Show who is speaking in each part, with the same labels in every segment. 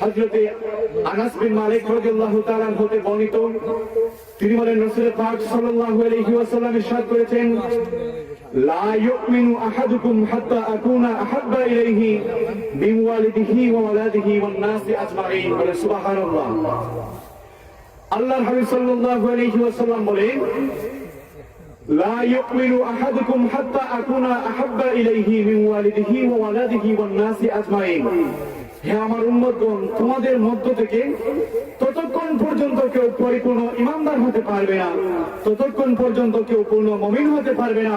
Speaker 1: হযরতে আনাস বিন মালিক রাদিয়াল্লাহু তাআলা হতে বর্ণিত, তিনি বলেন রাসূল পাক সাল্লাল্লাহু আলাইহি ওয়াসাল্লাম ইরশাদ করেছেন, লা ইউমিনু আহাদুকুম হাত্তা আকুনা আহাব্বা ইলাইহি মিন ওয়ালিদিহি ওয়া ওয়ালাদিহি ওয়ান নাসি আজমাইন। বলে সুবহানাল্লাহ। আল্লাহর হাবিব সাল্লাল্লাহু আলাইহি ওয়াসাল্লাম বলেন, লা ইউমিনু আহাদুকুম হাত্তা আকুনা আহাব্বা ইলাইহি মিন ওয়ালিদিহি ওয়া ওয়ালাদিহি ওয়ান নাসি আজমাইন। হে আমার উম্মতগণ, তোমাদের মধ্য থেকে ততক্ষণ পর্যন্ত কেউ পরিপূর্ণ ইমানদার হতে পারবে না, ততক্ষণ পর্যন্ত কেউ পূর্ণ মুমিন হতে পারবে না,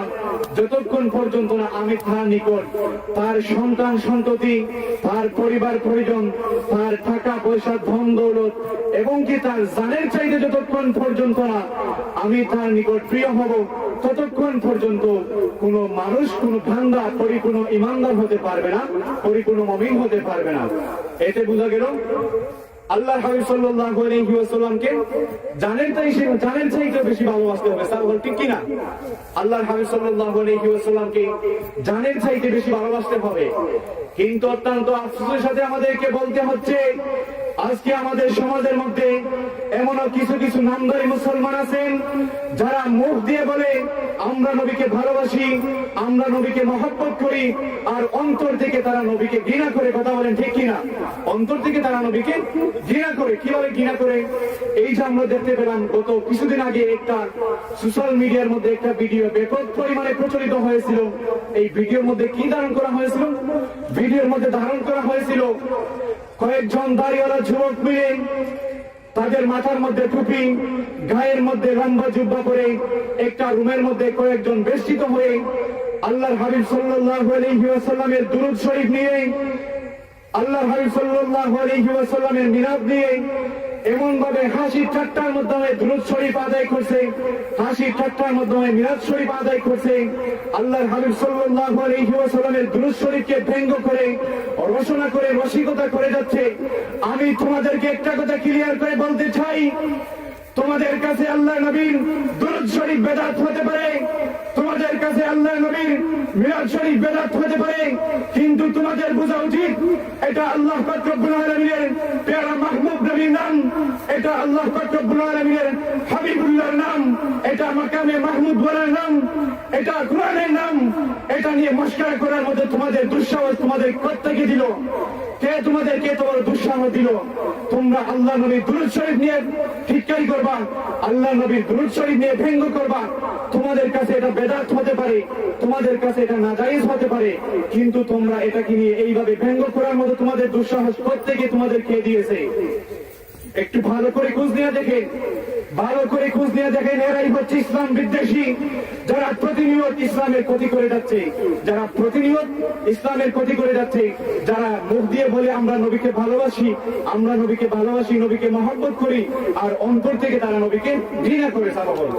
Speaker 1: যতক্ষণ পর্যন্ত না আমি তার নিকট তার সন্তান সন্ততি, তার পরিবার পরিজন, তার টাকা পয়সা ধন দৌলত এবং কি তার জানের চাইতে যতক্ষণ পর্যন্ত না আমি তার নিকট প্রিয় হব, ততক্ষণ পর্যন্ত কোন মানুষ কোন বান্দা পরিপূর্ণ ইমানদার হতে পারবে না, পরিপূর্ণ মুমিন হতে পারবে না। এতে বোঝা গেল আল্লাহর হাবিব সাল্লাল্লাহু আলাইহি ওয়াসাল্লামকে জানের চাইতে বেশি ভালোবাসতে হবে। সাহাবারা ঠিক কি না? আল্লাহর হাবিব সাল্লাল্লাহু আলাইহি ওয়াসাল্লামকে জানের চাইতে বেশি ভালোবাসতে হবে। কিন্তু অত্যন্ত আফসোসের সাথে আমাদেরকে বলতে হচ্ছে, আজকে আমাদের সমাজের মধ্যে এমনও কিছু কিছু নামধারী মুসলমান আছেন যারা মুখ দিয়ে বলে আমরা নবীকে ভালোবাসি, আমরা নবীকে মহব্বত করি, আর অন্তর থেকে তারা নবীকে ঘৃণা করে। কথা বলেন ঠিক কিনা? অন্তর থেকে তারা নবীকে ঘৃণা করে। কিভাবে ঘৃণা করে? এই যে আমরা দেখতে পেলাম গত কিছুদিন আগে একটা সোশ্যাল মিডিয়ার মধ্যে একটা ভিডিও ব্যাপক পরিমাণে প্রচলিত হয়েছিল। এই ভিডিওর মধ্যে কি ধারণ করা হয়েছিল? ভিডিওর মধ্যে ধারণ করা হয়েছিল কয়েকজন দাড়িওয়ালা যুবক মিলে তাদের মাথার মধ্যে টুপি, গায়ের মধ্যে লম্বা জুব্বা পরে একটা রুমের মধ্যে কয়েকজন বেষ্টিত হয়ে আল্লাহর হাবিব সাল্লাল্লাহু আলাইহি ওয়াসাল্লামের দুরূদ শরীফ নিয়ে, আল্লাহর হাবিব সাল্লাল্লাহু আলাইহি ওয়াসাল্লামের মিলাদ নিয়ে এমন ভাবে হাসি ঠাট্টার মাধ্যমে দুরূদ শরীফ আদায় করছে, হাসি ঠাট্টার মাধ্যমে মিলাদ শরীফ আদায় করছে। আল্লাহর হাবিব সাল্লাল্লাহু আলাইহি ওয়াসাল্লামের দুরূদ শরীফকে ব্যঙ্গ করে, রচনা করে, রসিকতা করে যাচ্ছে। আমি তোমাদেরকে একটা কথা ক্লিয়ার করে বলতে চাই, তোমাদের কাছে আল্লাহ নবীর দুরূদ শরীফ বেদাত হতে পারে, তোমাদের কাছে আল্লাহ নবীর মিলাদ শরীফ বেদাত হতে পারে, কিন্তু তোমাদের বোঝা উচিত এটা আল্লাহ পাক রব্বুল আলামিনের প্যারা মাহবুব নবীর নাম, এটা আল্লাহ পাক রব্বুল আলামিনের হাবিবুল্লাহর নাম, এটা মাকামে মাহমুদ বলার নাম, এটা কোরআনের নাম। এটা নিয়ে মস্করা করার মধ্যে তোমাদের দুঃসাহস তোমাদের কোত্থেকে দিল? কে তোমাদেরকে তোমার দুঃসাহস দিল? তোমরা আল্লাহ নবীর দুরূদ শরীফ নিয়ে ঠিকই করবা, আল্লাহ নবীর দুরূদ শরীফ নিয়ে ব্যঙ্গ করবা। তোমাদের কাছে এটা বেদাত হতে পারে, তোমাদের কাছে এটা নাজায়েজ হতে পারে, কিন্তু তোমরা এটাকে নিয়ে এইভাবে ব্যঙ্গ করার মতো তোমাদের দুঃসাহস কোত্থেকে তোমাদের কে দিয়েছে? একটু ভালো করে খোঁজ নিয়ে দেখেন, ভালো করে খোঁজ নিয়ে দেখেন। এরাই হচ্ছে ইসলাম বিদ্বেষী, যারা প্রতিনিয়ত ইসলামের ক্ষতি করে যাচ্ছে, যারা প্রতিনিয়ত ইসলামের ক্ষতি করে যাচ্ছে, যারা মুখ দিয়ে বলে আমরা নবীকে ভালোবাসি, আমরা নবীকে ভালোবাসি, নবীকে মহব্বত করি, আর অন্তর থেকে তারা নবীকে ঘৃণা করে। সাহাবা বলো।